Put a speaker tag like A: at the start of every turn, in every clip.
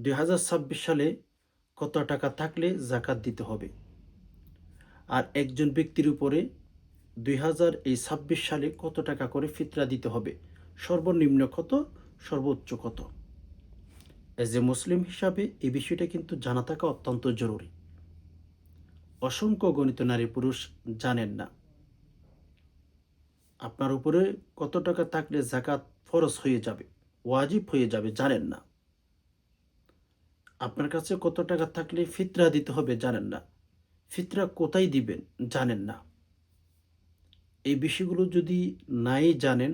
A: 2026 সালে কত টাকা থাকলে জাকাত দিতে হবে, আর একজন ব্যক্তির উপরে 2026 সালে কত টাকা করে ফিতরা দিতে হবে, সর্বনিম্ন কত, সর্বোচ্চ কত। এজ এ মুসলিম হিসাবে এই বিষয়টা কিন্তু জানা থাকা অত্যন্ত জরুরি। অসংখ্য গণিত নারী পুরুষ জানেন না আপনার উপরে কত টাকা থাকলে জাকাত ফরজ হয়ে যাবে, ওয়াজিব হয়ে যাবে, জানেন না। আপনার কাছে কত টাকা থাকলে ফিতরা দিতে হবে জানেন না, ফিতরা কোথায় দিবেন জানেন না। এই বিষয়গুলো যদি নাই জানেন,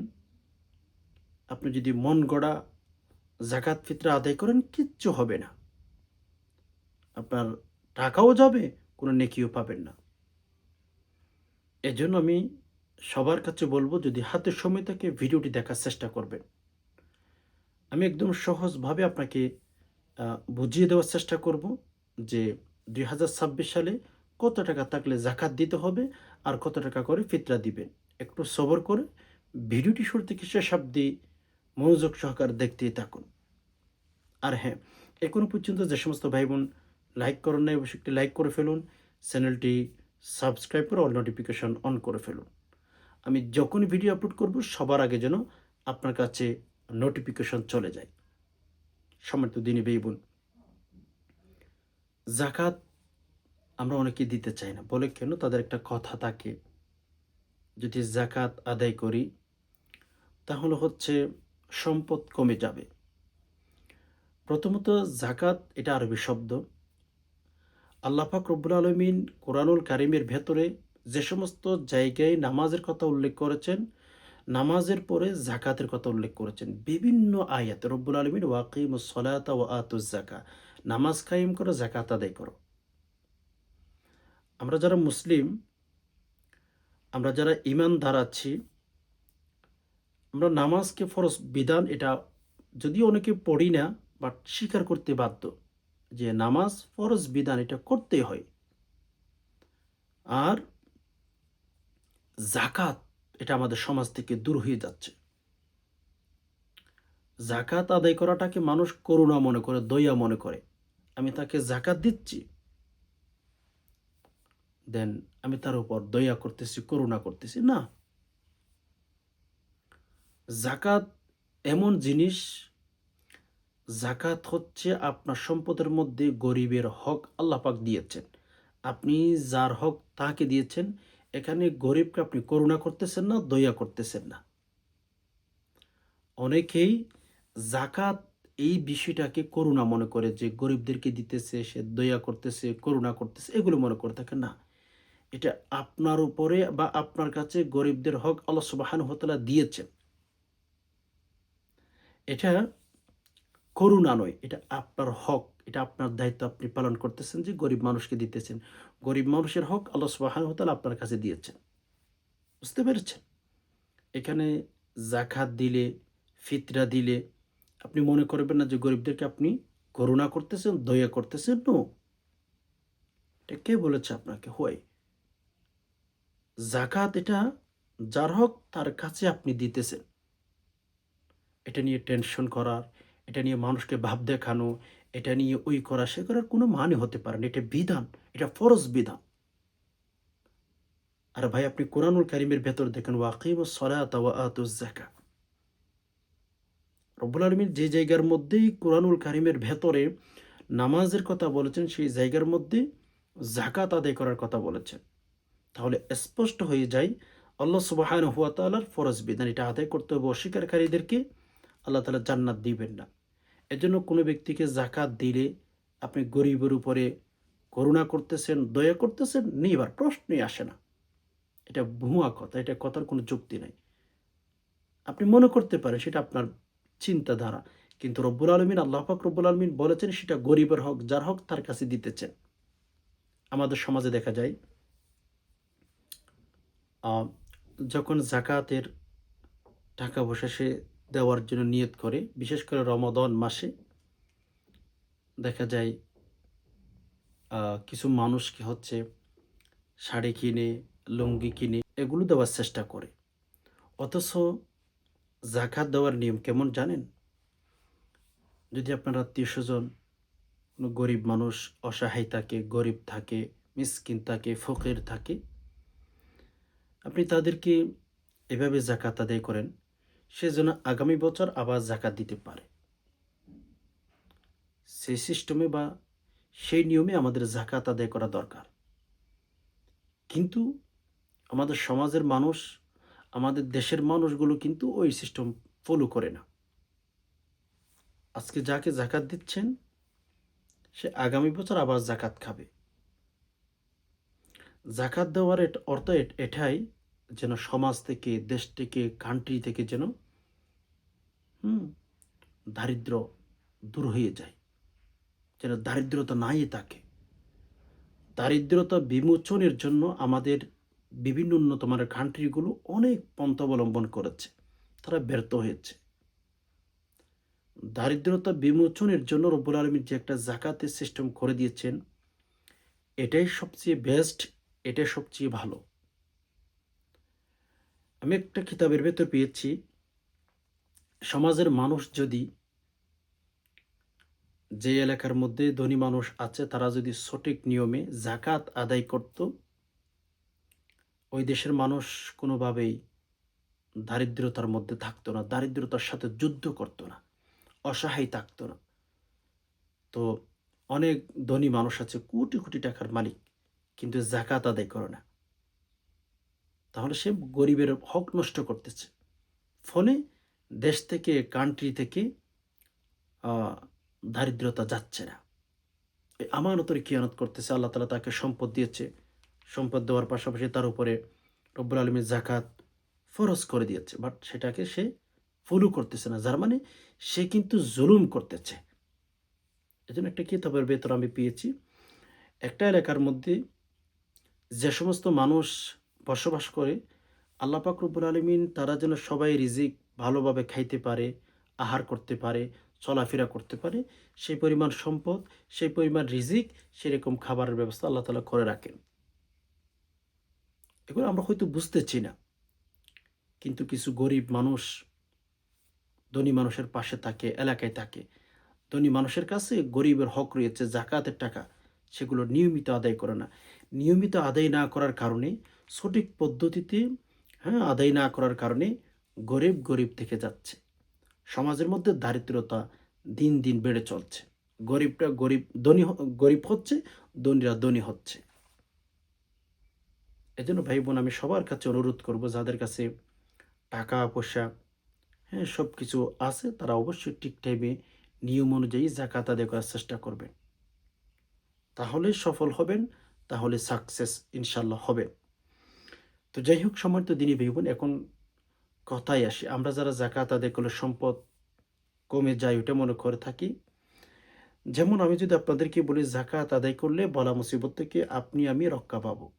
A: আপনি যদি মন গড়া জাকাত ফিতরা আদায় করেন, কিচ্ছু হবে না। আপনার টাকাও যাবে, কোনো নেকিও পাবেন না। এজন্য আমি সবার কাছে বলবো, যদি হাতের সময় থাকে ভিডিওটি দেখার চেষ্টা করবেন। আমি একদম সহজভাবে আপনাকে বুঝিয়ে দেওয়ার চেষ্টা করব যে 2026 সালে কত টাকা থাকলে জাকাত দিতে হবে আর কত টাকা করে ফিতরা দিবেন। একটু সবর করে ভিডিওটি শুরু থেকে শেষ অবধি মনোযোগ সহকারে দেখতেই থাকুন। আর হ্যাঁ, এখনো পর্যন্ত যে সমস্ত ভাই বোন লাইক করেন নাই, অবশ্যই একটি লাইক করে ফেলুন। চ্যানেলটি সাবস্ক্রাইব করে অল নোটিফিকেশন অন করে ফেলুন। আমি যখনই ভিডিও আপলোড করব সবার আগে যেন আপনার কাছে নোটিফিকেশন চলে যায়। সম্মানিত দিনী ভাই বোন, জাকাত আমরা অনেকে দিতে চাই না, বলে কেন? তাদের একটা কথা থাকে, যদি জাকাত আদায় করি তাহলে হচ্ছে সম্পদ কমে যাবে। প্রথমত জাকাত এটা আরবি শব্দ। আল্লাহ পাক রব্বুল আলামিন কোরআনুল কারিমের ভেতরে যে সমস্ত জায়গায় নামাজের কথা উল্লেখ করেছেন, নামাজের পরে জাকাতের কথা উল্লেখ করেছেন বিভিন্ন আয়াতে। রব্বুল আলামিন ওয়াকিমুস সলাতা ওয়া আতুজ যাকা, নামাজ কায়েম করো, জাকাত আদায় করো। আমরা যারা মুসলিম, আমরা যারা ঈমানদার আছি, আমরা নামাজকে ফরজ বিধান, এটা যদিও অনেকে পড়ি না, বাট স্বীকার করতে বাধ্য যে নামাজ ফরজ বিধান, এটা করতে হয়। আর জাকাত এটা আমাদের সমাজ থেকে দূর হয়ে যাচ্ছে। জাকাত আদায় করাটাকে মানুষ করুণা মনে করে, দয়া মনে করে। আমি তাকে জাকাত দিচ্ছি, দেন আমি তার উপর দয়া করতেছি, করুণা করতেছি না। জাকাত এমন জিনিস, জাকাত হচ্ছে আপনার সম্পদের মধ্যে গরিবের হক আল্লাহ পাক দিয়েছেন। আপনি যার হক তাকে দিয়েছেন। এখানে গরিবকে আপনি করুণা করতেছেন না, দয়া করতেছেন না। অনেকেই জাকাত এই বিষয়টাকে করুণা মনে করে, যে গরিবদেরকে দিতেছে, সে দয়া করতেছে, করুণা করতেছে, এগুলো মনে করে থাকে না। এটা আপনার উপরে বা আপনার কাছে গরিবদের হক আল্লাহ সুবহানাহু ওয়া তাআলা দিয়েছেন। এটা করুণা নয়, এটা আপনার হক, এটা আপনার দায়িত্ব, আপনি পালন করতেছেন যে গরিব মানুষকে দিতেছেন। গরিব মানুষের হক আল্লাহ সুবহানাহু ওয়া তাআলা আপনার কাছে দিয়েছেন। বুঝতে পেরেছেন? এখানে জাকাত দিলে, ফিতরা দিলে আপনি মনে করবেন না যে গরিবদেরকে আপনি করুণা করতেছেন, দয়া করতেছেন। নো, এটা কে বলেছে আপনাকে? হয় জাকাত এটা যার হক তার কাছে আপনি দিতেছেন। এটা নিয়ে টেনশন করার, এটা নিয়ে মানুষকে ভাব দেখানো, এটা নিয়ে ওই করা সে করার কোনো মানে হতে পারে না। এটা বিধান, এটা ফরজ বিধান। আর ভাই, আপনি কোরআনুল কারিমের ভেতর দেখেন, ওয়াকিমুস সলাতা ওয়া আতুজ যাকা। রব্বুল আলামিন যে জায়গার মধ্যেই কোরআনুল কারিমের ভেতরে নামাজের কথা বলেছেন, সেই জায়গার মধ্যে জাকাত আদায় করার কথা বলেছেন। তাহলে স্পষ্ট হয়ে যায় আল্লাহ সুবহানাহু ওয়া তাআলার ফরজ বিধান, এটা আদায় করতে হবে। অস্বীকারীদেরকে আল্লাহ তাআলা জান্নাত দিবেন না। এজন্য কোনো ব্যক্তিকে জাকাত দিলে আপনি গরিবের উপরে করুণা করতেছেন, দয়া করতেছেন, নিবার প্রশ্নই আসে না। এটা ভুয়া কথা, এটা কথার কোনো যুক্তি নাই। আপনি মনে করতে পারেন সেটা আপনার চিন্তাধারা, কিন্তু রব্বুল আলামিন, আল্লাহ পাক রব্বুল আলামিন বলেছেন সেটা গরিবের হক, যার হক তার কাছে দিতেছেন। আমাদের সমাজে দেখা যায় যখন জাকাতের টাকা পয়সা সে দেওয়ার জন্য নিয়ত করে, বিশেষ করে রমাদান মাসে দেখা যায় কিছু মানুষ কি হচ্ছে শাড়ি কিনে, লুঙ্গি কিনে এগুলো দেওয়ার চেষ্টা করে। অথচ জাকাত দেওয়ার নিয়ম কেমন জানেন? যদি আপনার আত্মীয় স্বজন কোনো গরিব মানুষ অসহায় থাকে, গরিব থাকে, মিসকিন থাকে, ফকির থাকে, আপনি তাদেরকে এভাবে জাকাত আদায় করেন, সে যেন আগামী বছর আবার জাকাত দিতে পারে। সেই সিস্টেমে বা সেই নিয়মে আমাদের জাকাত আদায় করা দরকার। কিন্তু আমাদের সমাজের মানুষ, আমাদের দেশের মানুষগুলো কিন্তু ওই সিস্টেম ফলো করে না। আজকে যাকে জাকাত দিচ্ছেন, সে আগামী বছর আবার জাকাত খাবে। জাকাত দেওয়ার অর্থ এটাই যেন সমাজ থেকে, দেশ থেকে, কান্ট্রি থেকে যেন হুম দারিদ্র দূর হয়ে যায়, যেন দারিদ্রতা নাই থাকে। দারিদ্রতা বিমোচনের জন্য আমাদের বিভিন্ন উন্নত মানের কান্ট্রিগুলো অনেক পন্থা অবলম্বন করেছে, তারা ব্যর্থ হয়েছে। দারিদ্রতা বিমোচনের জন্য রব্বুল আলামিন যে একটা জাকাতের সিস্টেম করে দিয়েছেন, এটাই সবচেয়ে বেস্ট, এটাই সবচেয়ে ভালো। আমি একটা কিতাবের ভেতর পেয়েছি, সমাজের মানুষ যদি, যে এলাকার মধ্যে ধনী মানুষ আছে, তারা যদি সঠিক নিয়মে জাকাত আদায় করত, ওই দেশের মানুষ কোনোভাবেই দারিদ্রতার মধ্যে থাকতো না, দারিদ্রতার সাথে যুদ্ধ করতো না, অসহায় থাকতো না। তো অনেক ধনী মানুষ আছে, কোটি কোটি টাকার মালিক, কিন্তু জাকাত আদায় করে না। তাহলে সে গরিবের হক নষ্ট করতেছে। ফলে দেশ থেকে, কান্ট্রি থেকে দারিদ্রতা যাচ্ছে না। এই আমানতের খেয়ানত করতেছে। আল্লাহ তাআলা তাকে সম্পদ দিয়েছে। সম্পদ দেওয়ার পাশাপাশি তার উপরে রব্বুল আলামিন জাকাত ফরজ করে দিয়েছে। বাট সেটাকে সে ফলো করতেছে না। যার মানে সে কিন্তু জুলুম করতেছে। এজন্য একটা কিতাবের ভেতর আমি পেয়েছি, একটা এলাকার মধ্যে যে সমস্ত মানুষ বসবাস করে, আল্লাহ পাক রব্বুল আলামিন তারা যেন সবাই রিজিক ভালোভাবে খাইতে পারে, আহার করতে পারে, চলাফেরা করতে পারে, সেই পরিমাণ সম্পদ, সেই পরিমাণ রিজিক, সেরকম খাবারের ব্যবস্থা আল্লাহ তাআলা করে রাখেন। এগুলো আমরা হয়তো বুঝতেছি না। কিন্তু কিছু গরিব মানুষ ধনী মানুষের পাশে থাকে, এলাকায় থাকে। ধনী মানুষের কাছে গরিবের হক রয়েছে, জাকাতের টাকা, সেগুলো নিয়মিত আদায় করে না। নিয়মিত আদায় না করার কারণে, সঠিক পদ্ধতিতে আদায় না করার কারণে গরিব গরিব থেকে যাচ্ছে। সমাজের মধ্যে দারিদ্রতা দিন দিন বেড়ে চলছে। গরিবরা গরিব, গরিব হচ্ছে, ধনীরা ধনী হচ্ছে। এজন্য ভাই বোন, আমি সবার কাছে অনুরোধ করব, যাদের কাছে টাকা পয়সা সবকিছু আছে, তারা অবশ্যই ঠিক টাইমে নিয়ম অনুযায়ী জাকাত আদায় করার চেষ্টা করবেন। তাহলে সফল হবেন, তাহলে সাকসেস ইনশাল্লাহ হবেন। তো যাই হোক, সম্মানিত দিনী ভাই বোন, এখন কথায় আসি। আমরা যারা জাকাত আদায় করলে সম্পদ কমে যায় ওটা মনে করে থাকি। যেমন আমি যদি আপনাদেরকে বলি, জাকাত আদায় করলে বলা মুসিবত থেকে আপনি আমি রক্ষা পাবো।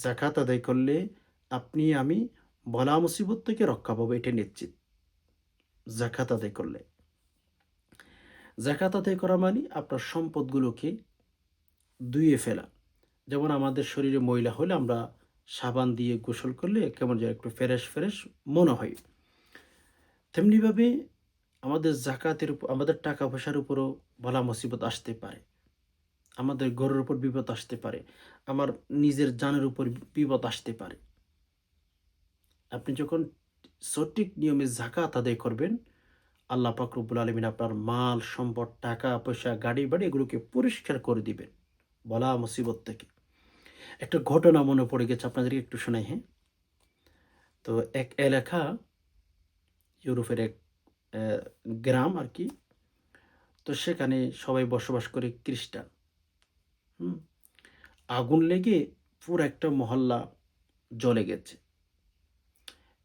A: জাকাত আদায় করলে আপনি আমি বলা মুসিবত থেকে রক্ষা পাবো, এটা নিশ্চিত। জাকাত আদায় করলে, জাকাত আদায় করা মানে আপনার সম্পদগুলোকে ধুয়ে ফেলা। যেমন আমাদের শরীরে ময়লা হলে আমরা সাবান দিয়ে গোসল করলে কেমন যেন একটু ফ্রেশ ফ্রেশ মনে হয়। তেমনিভাবে আমাদের জাকাতের উপর, আমাদের টাকা পয়সার উপরও বলা মুসিবত আসতে পারে। আমাদের ঘরের উপর বিপদ আসতে পারে। আমার নিজের জানের উপর বিপদ আসতে পারে। আপনি যখন সঠিক নিয়মে জাকাত আদায় করবেন, আল্লাহ পাক রব্বুল আলামিন আপনার মাল, সম্পদ, টাকা পয়সা, গাড়ি বাড়ি এগুলোকে পরিষ্কার করে দিবেন বলা মুসিবত থেকে। একটা ঘটনা মনে পড়ে গেছে, আপনাদেরকে একটু শোনাই, হ্যাঁ? তো এক এলাকা, ইউরোপের এক অ্যা গ্রাম আরকি। তো সেখানে সবাই বসবাস করে খ্রিস্টান। হুম? আগুন লেগে পুরো একটা মহল্লা জ্বলে গেছে।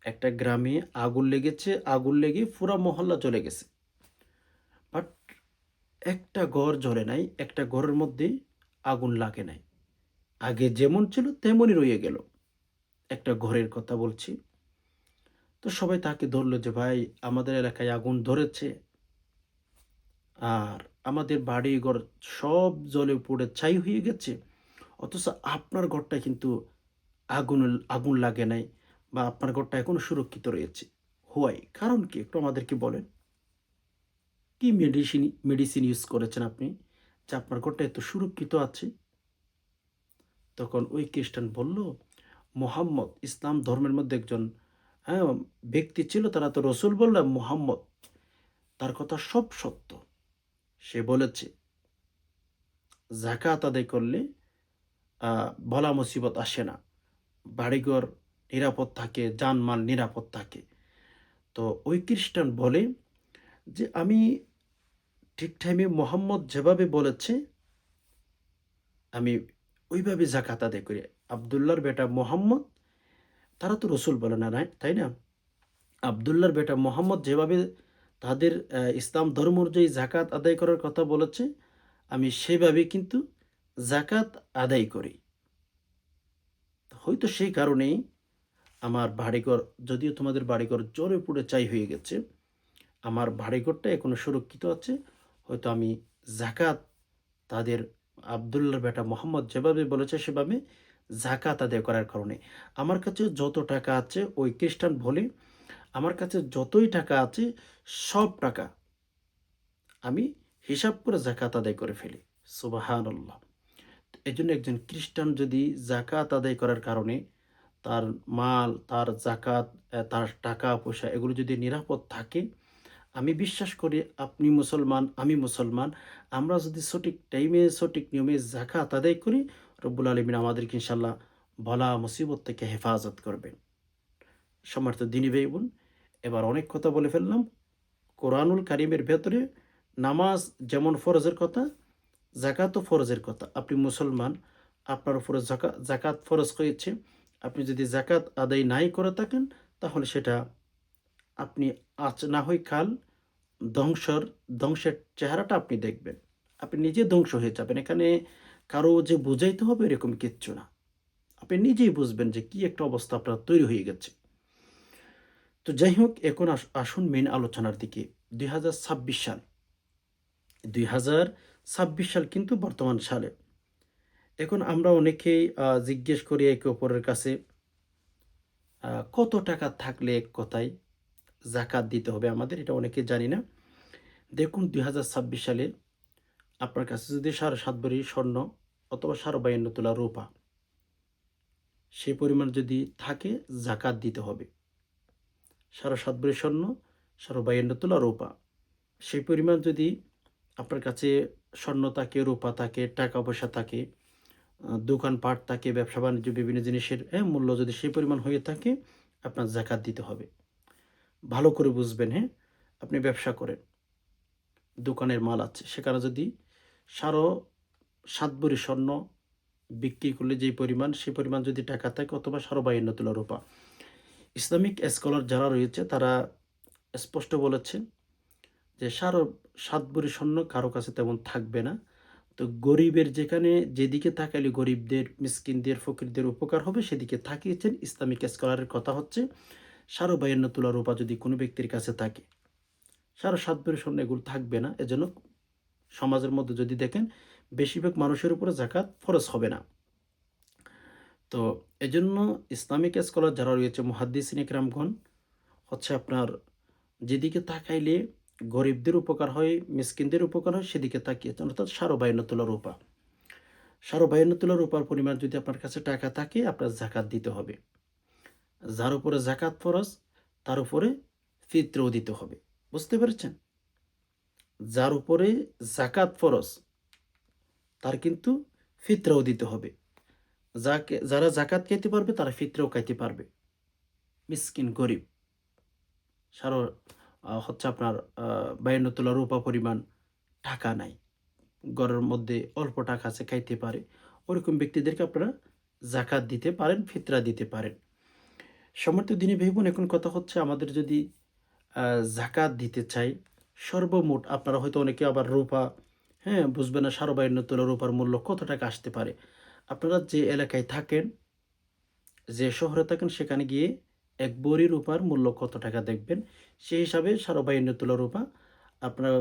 A: একটা গ্রামে আগুন লেগেছে, আগুন লেগে পুরা মহল্লা জ্বলে গেছে। বাট একটা ঘর জ্বলে নাই, একটা ঘরের মধ্যে আগুন লাগে নাই। আগে যেমন ছিল তেমনই রয়ে গেল। একটা ঘরের কথা বলছি। তো সবাই তাকে ধরল যে, "ভাই, আমাদের এলাকায় আগুন ধরেছে। আর আমাদের বাড়িঘর সব জ্বলে পুড়ে ছাই হয়ে গেছে। অথচ আপনার ঘরটা কিন্তু আগুন আগুন লাগে নাই, বা আপনার ঘরটা এখনো সুরক্ষিত রয়েছে। হোয়াই? কারণ কি? একটু আমাদেরকে বলেন। কি মেডিসিন মেডিসিন ইউজ করেছেন আপনি? যে আপনার ঘরটা এত সুরক্ষিত আছে? তখন ওই খ্রিস্টান বলল, মুহাম্মদ ইসলাম ধর্মের মধ্যে একজন হ্যাঁ, ব্যক্তি ছিল, তারা তো রসুল বললাম, মুহাম্মদ তার কথা সব সত্য। সে বলেছে যাকাত আদায় করলে বলা মুসিবত আসে না, বাড়িঘর নিরাপদ থাকে, জানমাল নিরাপদ থাকে। তো ওই খ্রিস্টান বলে যে আমি ঠিক টাইমে মোহাম্মদ যেভাবে বলেছে আমি ওইভাবে জাকাত আদায় করি। আবদুল্লাহর বেটা মোহাম্মদ, তারা তো রসুল বলে না, তাই না? আবদুল্লাহর বেটা মোহাম্মদ যেভাবে তাদের ইসলাম ধর্ম অনুযায়ী জাকাত আদায় করার কথা বলেছে, আমি সেভাবে কিন্তু জাকাত আদায় করি। হয়তো সেই কারণেই আমার বাড়িঘর, যদিও তোমাদের বাড়িঘর জ্বরে পুড়ে ছাই হয়ে গেছে, আমার বাড়িঘরটা এখনো সুরক্ষিত আছে। হয়তো আমি জাকাত তাদের আবদুল্লাহর বেটা মোহাম্মদ যেভাবে বলেছে সেভাবে জাকাত আদায় করার কারণে। আমার কাছে যত টাকা আছে, ওই খ্রিস্টান বলে, আমার কাছে যতই টাকা আছে সব টাকা আমি হিসাব করে জাকাত আদায় করে ফেলি। সুবহানাল্লাহ। এজন্য একজন খ্রিস্টান যদি জাকাত আদায় করার কারণে তার মাল, তার জাকাত, তার টাকা পয়সা এগুলো যদি নিরাপদ থাকে, আমি বিশ্বাস করি আপনি মুসলমান, আমি মুসলমান, আমরা যদি সঠিক টাইমে সঠিক নিয়মে জাকাত আদায় করি, রব্বুল আলামিন আমাদেরকে ইনশাআল্লাহ বলা মুসিবত থেকে হেফাজত করবেন। সম্মানিত দিনী ভাই বোন, এবার অনেক কথা বলে ফেললাম। কোরআনুল কারিমের ভেতরে নামাজ যেমন ফরজের কথা, জাকাতও ফরজের কথা। আপনি মুসলমান, আপনার উপরে জাকাত ফরজ হয়েছে। আপনি যদি জাকাত আদায় নাই করে থাকেন, তাহলে সেটা আপনি আজ না হয় কাল ধ্বংসের চেহারাটা আপনি দেখবেন। আপনি নিজে ধ্বংস হয়ে যাবেন। এখানে কারো যে বুঝাইতে হবে এরকম কিচ্ছু না। আপনি নিজেই বুঝবেন যে কি একটা অবস্থা আপনার তৈরি হয়ে গেছে। তো যাই হোক, এখন আসুন মেইন আলোচনার দিকে। ২০২৬ সাল, ২০২৬ সাল কিন্তু বর্তমান সালে। এখন আমরা অনেকেই জিজ্ঞেস করি একে অপরের কাছে, কত টাকা থাকলে এক কথায় জাকাত দিতে হবে আমাদের? এটা অনেকে জানি না। দেখুন ২০২৬ সালে আপনার কাছে যদি ৭.৫ ভরি স্বর্ণ অথবা ৫২ তোলা রূপা সেই পরিমাণ যদি থাকে, জাকাত দিতে হবে। ৭.৫ ভরি স্বর্ণ, ৫২ তোলা রূপা, সেই পরিমাণ যদি আপনার কাছে স্বর্ণ থাকে, রূপা থাকে, টাকা পয়সা থাকে, দোকানপাট থাকে, ব্যবসা বাণিজ্য বিভিন্ন জিনিসের মূল্য যদি সেই পরিমাণ হয়ে থাকে, আপনার জাকাত দিতে হবে। ভালো করে বুঝবেন, হ্যাঁ? আপনি ব্যবসা করেন, দোকানের মাল আছে, সেখানে যদি ৭.৫ ভরি স্বর্ণ বিক্রি করলে যেই পরিমাণ, সেই পরিমাণ যদি টাকা থাকে, অথবা ৫২ তোলা রূপা। ইসলামিক স্কলার যারা রয়েছে তারা স্পষ্ট বলেছেন যে ৭.৫ ভরি স্বর্ণ কারো কাছে তেমন থাকবে না। তো গরিবের যেখানে যেদিকে তাকাইলে গরিবদের, মিসকিনদের, ফকিরদের উপকার হবে সেদিকে তাকিয়েছেন। ইসলামিক স্কলারের কথা হচ্ছে ৫২ তোলা রূপা যদি কোনো ব্যক্তির কাছে থাকে, ৭.৫ ভরি স্বর্ণ এগুলো থাকবে না। এজন্য সমাজের মধ্যে যদি দেখেন বেশিরভাগ মানুষের উপরে জাকাত ফরজ হবে না। তো এজন্য ইসলামিক স্কলার যারা রয়েছে, মুহাদ্দিসিন ইকরামগণ হচ্ছে আপনার যেদিকে তাকাইলে গরিবদের উপকার হয়, মিসকিনদের উপকার হয় সেদিকে তাকিয়েছেন, অর্থাৎ ৫২ তোলা রূপা। ৫২ তোলা রূপার পরিমাণ যদি আপনার কাছে টাকা থাকে, আপনার জাকাত দিতে হবে। যার উপরে জাকাত ফরজ তার উপরে ফিতরাও দিতে হবে। বুঝতে পেরেছেন? যার উপরে জাকাত ফরজ তার কিন্তু ফিতরাও দিতে হবে। যারা জাকাত খাইতে পারবে তারা ফিতরাও খাইতে পারবে। মিসকিন গরিব সারো হচ্ছে আপনার ৫২ তোলা রূপা পরিমাণ টাকা নাই, ঘরের মধ্যে অল্প টাকা আছে, খাইতে পারে, ওরকম ব্যক্তিদেরকে আপনারা জাকাত দিতে পারেন, ফিতরা দিতে পারেন। সম্মানিত দিনী ভাই বোন, এখন কথা হচ্ছে আমাদের যদি জাকাত দিতে চাই, সর্বমোট আপনারা হয়তো অনেকে আবার রূপা বুঝবে না, ৫২ তোলা রূপার মূল্য কত টাকা আসতে পারে। আপনারা যে এলাকায় থাকেন, যে শহরে থাকেন, সেখানে গিয়ে এক ভরি রূপার মূল্য কত টাকা দেখবেন, সেই হিসাবে ৫২ তোলা রূপা আপনারা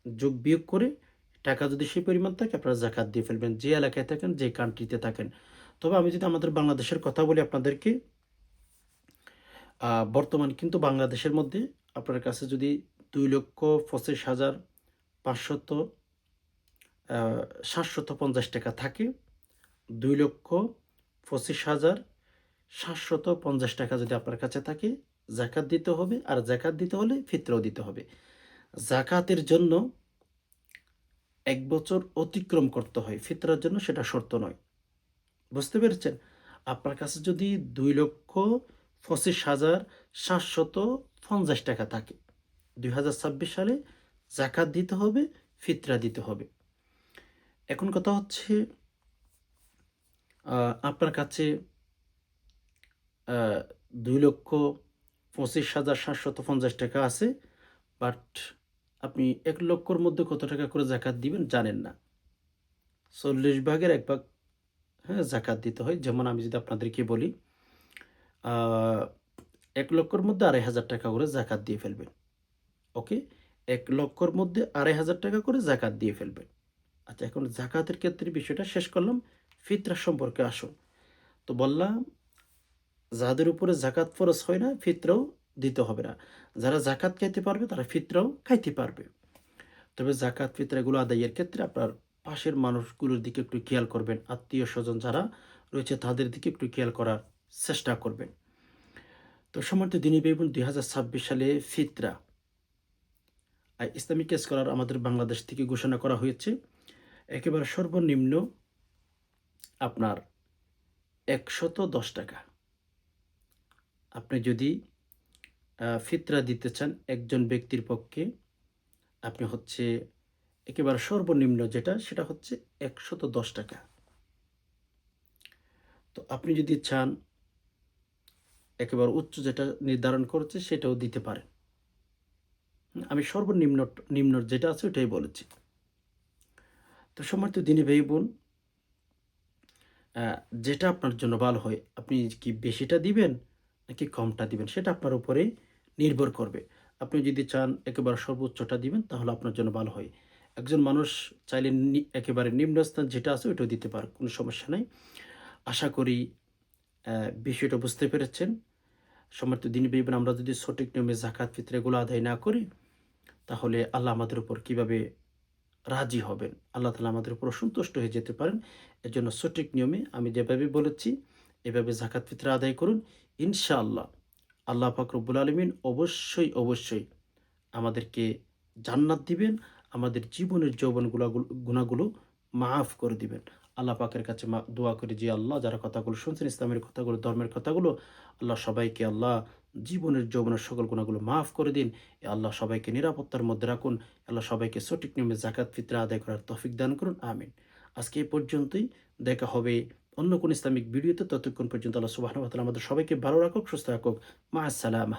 A: যোগ বিয়োগ করে টাকা যদি সেই পরিমাণ থাকে, আপনারা জাকাত দিয়ে ফেলবেন, যে এলাকায় থাকেন, যে কান্ট্রিতে থাকেন। তবে আমি যদি আমাদের বাংলাদেশের কথা বলি আপনাদেরকে, বর্তমান কিন্তু বাংলাদেশের মধ্যে আপনার কাছে যদি ২,২৫,৫০০ 750 টাকা থাকে, 2,25,750 টাকা যদি আপনার কাছে থাকে, জাকাত দিতে হবে। আর জাকাত দিতে হলে ফিতরাও দিতে হবে। জাকাতের জন্য ১ বছর অতিক্রম করতে হয়, ফিতরার জন্য সেটা শর্ত নয়। বুঝতে পেরেছেন? আপনার কাছে যদি 2,25,750 টাকা থাকে, 2026 সালে জাকাত দিতে হবে, ফিতরা দিতে হবে। এখন কথা হচ্ছে, আপনার কাছে 2,25,750 টাকা আছে, বাট আপনি ১ লক্ষর মধ্যে কত টাকা করে জাকাত দিবেন জানেন না। ৪০ ভাগের ১ ভাগ, হ্যাঁ, জাকাত দিতে হয়। যেমন আমি যদি আপনাদেরকে বলি, আ ১ লক্ষর মধ্যে ২,৫০০ টাকা করে জাকাত দিয়ে ফেলবেন। ওকে? ১ লক্ষর মধ্যে ২,৫০০ টাকা করে জাকাত দিয়ে ফেলবেন। আচ্ছা, এখন জাকাতের ক্ষেত্রে বিষয়টা শেষ করলাম। ফিতরা সম্পর্কে আসুন। তো বললাম, যাদের উপরে জাকাত ফরজ হয় না, ফিতরাও দিতে হবে না। যারা জাকাত খাইতে পারবে তারা ফিতরাও খাইতে পারবে। তবে জাকাত ফিতরাগুলো আদায়ের ক্ষেত্রে আপনার পাশের মানুষগুলোর দিকে একটু খেয়াল করবেন। আত্মীয়স্বজন যারা রয়েছে তাদের দিকে একটু খেয়াল করার চেষ্টা করবেন। তো সম্মানিত দিনী ভাই বোন, ২০২৬ সালে ফিতরা ইসলামিক স্কলার আমাদের বাংলাদেশ থেকে ঘোষণা করা হয়েছে। একেবারে সর্বনিম্ন আপনার ১১০ টাকা। আপনি যদি ফিতরা দিতে চান একজন ব্যক্তির পক্ষে, আপনি হচ্ছে একেবারে সর্বনিম্ন যেটা, সেটা হচ্ছে ১১০ টাকা। তো আপনি যদি চান একেবারে উচ্চ যেটা নির্ধারণ করেছে সেটাও দিতে পারেন। আমি নিম্ন যেটা আছে ওটাই বলেছি। তো সম্মানিত দিনী ভাই বোন, যেটা আপনার জন্য ভালো হয়, আপনি কি বেশিটা দিবেন নাকি কমটা দিবেন সেটা আপনার উপরেই নির্ভর করবে। আপনি যদি চান একেবারে সর্বোচ্চটা দিবেন তাহলে আপনার জন্য ভালো হয়। একজন মানুষ চাইলে একেবারে নিম্নস্থান যেটা আছে ওইটাও দিতে পারে, কোনো সমস্যা নাই। আশা করি বিষয়টা বুঝতে পেরেছেন। সম্মানিত দিনী ভাই বোন, আমরা যদি সঠিক নিয়মে জাকাত ফিতরা এগুলো আদায় না করি, তাহলে আল্লাহ আমাদের উপর কিভাবে রাজি হবেন? আল্লাহ তাআলা আমাদের উপর অসন্তুষ্ট হয়ে যেতে পারেন। এজন্য সঠিক নিয়মে আমি যেভাবে বলেছি এভাবে জাকাত ফিতরা আদায় করুন। ইনশাআল্লাহ আল্লাহ পাক রব্বুল আলামিন অবশ্যই আমাদেরকে জান্নাত দিবেন। আমাদের জীবনের গুনাহগুলো মাফ করে দিবেন। আল্লাহ পাকের কাছে দোয়া করি যে আল্লাহ, যারা কথাগুলো শুনছেন, ইসলামের কথাগুলো, ধর্মের কথাগুলো, আল্লাহ সবাইকে আল্লাহ জীবনের যৌবনের সকল গুনাহগুলো মাফ করে দিন। আল্লাহ সবাইকে নিরাপত্তার মধ্যে রাখুন। আল্লাহ সবাইকে সঠিক নিয়মে জাকাত ফিতরা আদায় করার তৌফিক দান করুন। আমিন। আজকে এই পর্যন্তই। দেখা হবে অন্য কোন ইসলামিক ভিডিওতে। ততক্ষণ পর্যন্ত আল্লাহ সুবহানাহু ওয়া তাআলা আমাদের সবাইকে ভালো রাখুক, সুস্থ রাখুক। মা আসসালামা।